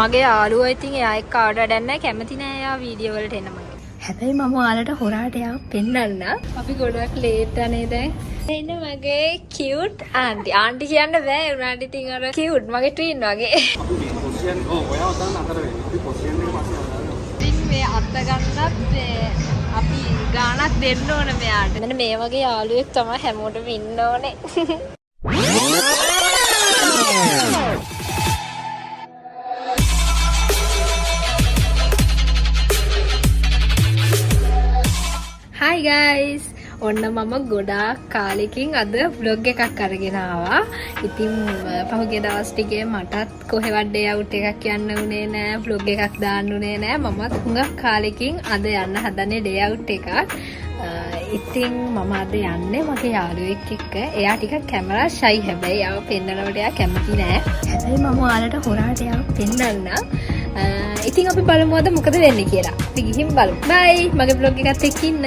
මගේ යාළුවා ඉතින් එයා එක්ක ආවට වැඩක් නැහැ කැමති නෑ එයා වීඩියෝ වලට එන්න මගේ. හැබැයි මම ඔයාලට හොරාට එයා පෙන්නන්න. අපි ගොඩක් ලේට් අනේ දැන්. එන්න මගේ කියුට් ආන්ටි. ආන්ටි කියන්න බෑ උනාට ඉතින් අර කියුට් මගේ ට්වීන් වගේ. අපි පොසිෂන් ඔයාව දාන්න අතර වෙන්නේ. අපි පොසිෂන් එක පස්සේ දාන්න. ඉතින් මේ අත ගන්නත් අපි ගානක් දෙන්න ඕන මෙයාට. මෙන්න මේ වගේ යාළුවෙක් තමයි හැමෝටම ඉන්න ඕනේ. Hi guys! ඔන්න මම ගොඩාක් කාලෙකින් අද vlog එකක් අරගෙන ආවා. ඉතින් පහුගිය දවස් ටිකේ මටත් කොහෙවත් ඩේ අවුට් එකක් යන්න උනේ නෑ, vlog එකක් දාන්න උනේ නෑ. මමත් හුඟක් කාලෙකින් අද යන්න හදන්නේ ඩේ අවුට් එකක්. ඉතින් මම අද යන්නේ මගේ යාළුවෙක් එක්ක. එයා ටිකක් කැමරා ෂයි හැබැයි එයාව පෙන්නනකොට එයා කැමති නෑ. හැබැයි මම ඔයාලට හොරාට එයාව පෙන්නන්න. ඉතින් අපි බලමු අද මොකද වෙන්නේ කියලා. අපි ගිහින් බලමු. බයි. මගේ vlog එකත් එක්ක ඉන්න.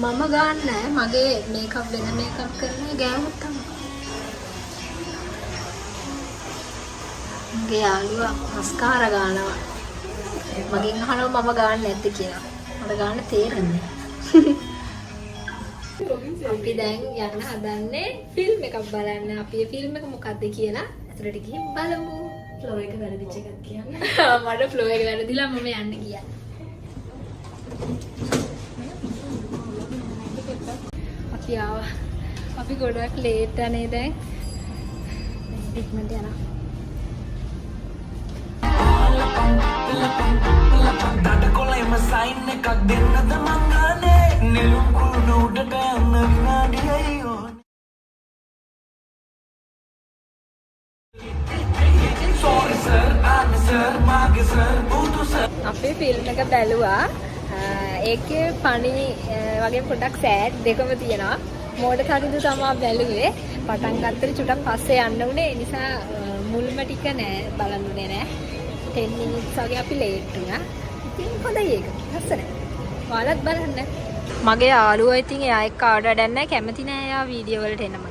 මම ගන්නෑ මගේ මේකප් වෙන මේකප් කරන ගෑනුත් තමයි. මගේ යාළුවා මස්කාරා ගන්නවා. මගෙන් අහනවා මම ගන්න නැද්ද කියලා. මට ගන්න තේරෙන්නේ. අපි දැන් යන්න හදන්නේ ෆිල්ම් එකක් බලන්න. අපි මේ ෆිල්ම් එක මොකක්ද කියලා අතට ගිහින් බලමු. ෆ්ලෝ එක වැරදිච්ච එකක් කියන්නේ. මට ෆ්ලෝ එක වැරදිලා මම යන්න ගියා. අපි ගොඩක් ලේට් අනේ දැන් ඉක්මනට යනවා. ඩඩකොලෙම සයින් එකක් දෙන්නද මං ගානේ නෙළුම් කුණු උඩට යන්න විනාඩියයි ඕන. සෝරි සර් ආන්න සර් මාගේ සර් බුදු සර්. අපේ ෆිල්ම් එක බැලුවා. ඒකේ ෆනි වගේ පොඩක් සෑඩ් දෙකම තියෙනවා. මෝඩ කරින්දු තමයි බැලුවේ. පටන් ගත්තට චුටක් පස්සේ යන්න උනේ. ඒ නිසා මුල්ම ටික නෑ බලන්න උනේ නෑ. 10 minutes වගේ අපි ලේට් වුණා. ඉතින් හොඳයි ඒක. ලස්සනයි. ඔයාලත් බලන්න. මගේ යාළුවා ඉතින් එයා එක්ක ආවට වැඩක් නෑ. කැමති නෑ එයා වීඩියෝ වලට එන්න මගේ.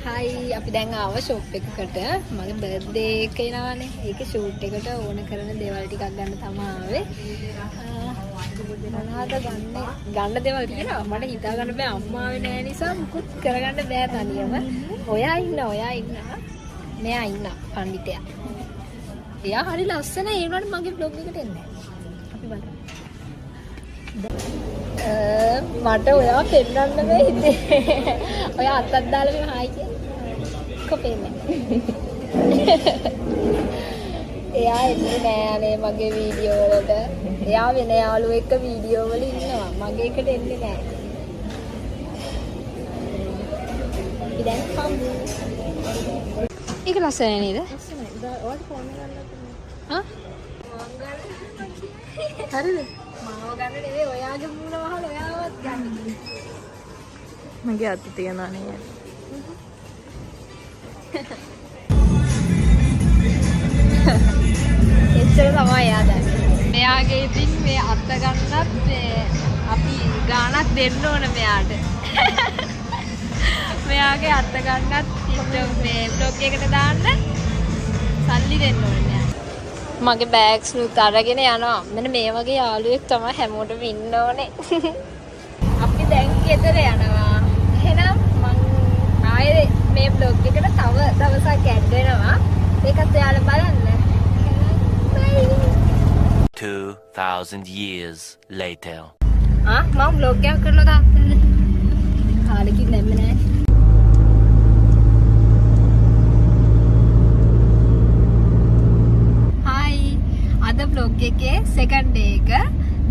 හයි අපි දැන් ආව ෂොප් එකකට. මගේ බර්ත්ඩේ එක එනවානේ. ඒකේ ෂූට් එකට ඕන කරන දේවල් ටිකක් ගන්න තමයි ආවේ. මොනවද ගන්න දේවල් තියෙනවා. මට හිතා ගන්න බෑ අම්මා ආවේ නෑ නිසා මුකුත් කරගන්න බෑ තනියම. ඔයා ඉන්න. මෙයා ඉන්න පණ්ඩිතයා. එයා හරි ලස්සනයි. ඒ වුණාට මගේ vlog එකට එන්නේ නෑ. අපි බලමු. මට ඔයා පෙන්නන්න බෑ හිතේ. ඔයා අතක් දාලා මේ හායි කියන්නේ. කොපෙන්නේ. එයා එන්නේ නෑ අනේ මගේ වීඩියෝ වලට. එයා වෙන යාළුවෙක් එක්ක වීඩියෝ වල ඉන්නවා. මගේ එකට එන්නේ නෑ. අපි දැන් කම්බු. ඒක ලස්සනයි නේද? ලස්සනයි. ඔයාට ෆෝන් එක ගන්න හා? හරිද? මාව ගන්න නෙවෙයි ඔයාගේ මූණ වහලා ඔයාවත් ගන්න. මගේ අත තියනවා නේ. එච්චර තමයි එයා දැන්. මෙයාගේ ඉතින් මේ අත ගන්නත් අපි ගානක් දෙන්න ඕන මෙයාට. මෙයාගේ අත ගන්නත් මේ vlog එකට දාන්න සල්ලි දෙන්න ඕනේ. මගේ බෑග්ස් නුත් අරගෙන යනවා. මෙන්න මේ වගේ යාළුවෙක් තමයි හැමෝටම ඉන්න ඕනේ. අපි දැන් ගෙදර යනවා. එහෙනම් මම ආයේ මේ vlog එකට තව දවසක් ඇඩ් වෙනවා. ඒකත් ඔයාලා බලන්න. 2,000 years later. මම vlog එකක් කරනවා තාත්තට. කාලෙකින් දැම්මේ නැහැ. අද vlog එකේ second day එක.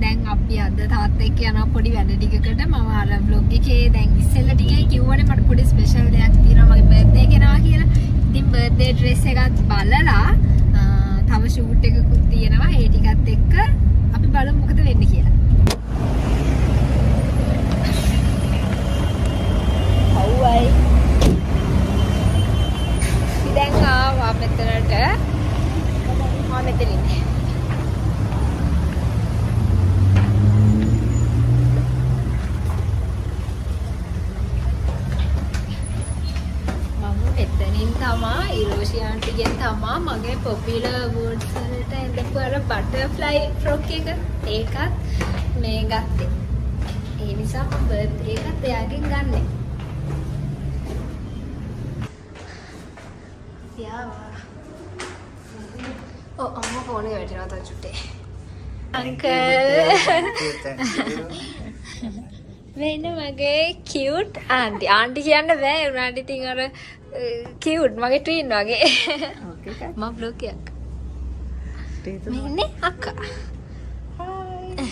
දැන් අපි අද තාත්තා එක්ක යනවා පොඩි වැඩ ටිකකට. මම අර vlog එකේ දැන් ඉස්සෙල්ලා ටිකේ කිව්වනේ මට පොඩි ස්පෙෂල් දෙයක් තියෙනවා මගේ බර්ත්ඩේ එක එනවා කියලා. ඉතින් බර්ත්ඩේ ඩ්‍රෙස් එකත් බලලා තව ෂූට් එකකුත් තියෙනවා. ඒ ටිකත් එක්ක අපි බලමු මොකද වෙන්නේ කියලා. අවුයි. දැන් ආවා මෙතනට. මම මෙතන ඉන්නේ. එතනින් තමා ඉරෝෂි ආන්ටිගෙන් තමා මගේ පොපියුලර් අවුඩ්ස් වලට එඳපු අර බටර්ෆ්ලයි ෆ්‍රොක් එක ඒකත් මේ ගත්තේ. ඒ නිසා මම බර්ත්ඩේ එකත් එයාගෙන් ගන්නෙ. යාවා. අම්මා ෆෝන් එක වැටෙනවා තා චුට්ටේ. අංකල්. වෙන මගේ කියුට් ආන්ටි. ආන්ටි කියන්න බෑ උනාට ඉතින් අර කියුට් මගේ ට්වීන් වගේ. ඕකේ මම බ්ලොග් එකක්. මෙන්නේ අක්කා. හායි.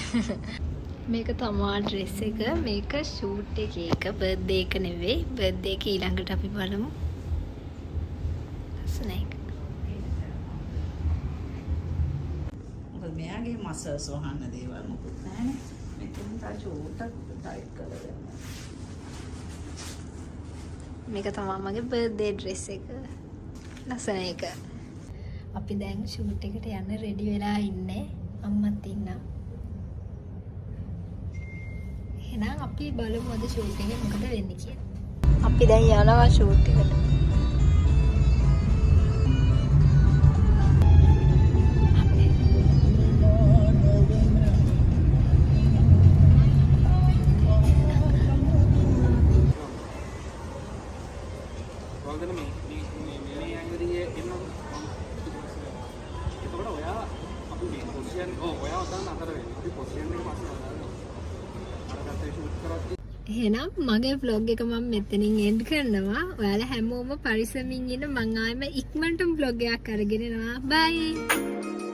මේක තමා ඩ්‍රෙස් එක. මේක ෂූට් එකේ එක බර්ත්ඩේ එක නෙවෙයි. බර්ත්ඩේ එක ඊළඟට අපි බලමු. ස්නේක්. මොකද මෙයාගේ මසල්ස් වහන්න දේවල් මොකුත් නැහැනේ. මෙතන තා චෝටක් ටයිට් කරලා දෙන්න. මේක තමයි මගේ බර්ත්ඩේ ඩ්‍රෙස් එක. ලස්සන එක. අපි දැන් ෂූට් එකට යන්න රෙඩි වෙලා ඉන්නේ. අම්මත් ඉන්නවා. එහෙනම් අපි බලමු අද ෂූට් එකේ මොකද වෙන්නේ කියලා. අපි දැන් යනවා ෂූට් එකට. එහෙනම් මගේ vlog එක මම මෙතනින් end කරනවා. ඔයාලා හැමෝම පරිස්සමින් ඉන්න. මං ආයෙම ඉක්මනටම vlog එකක් අරගෙන එනවා. bye.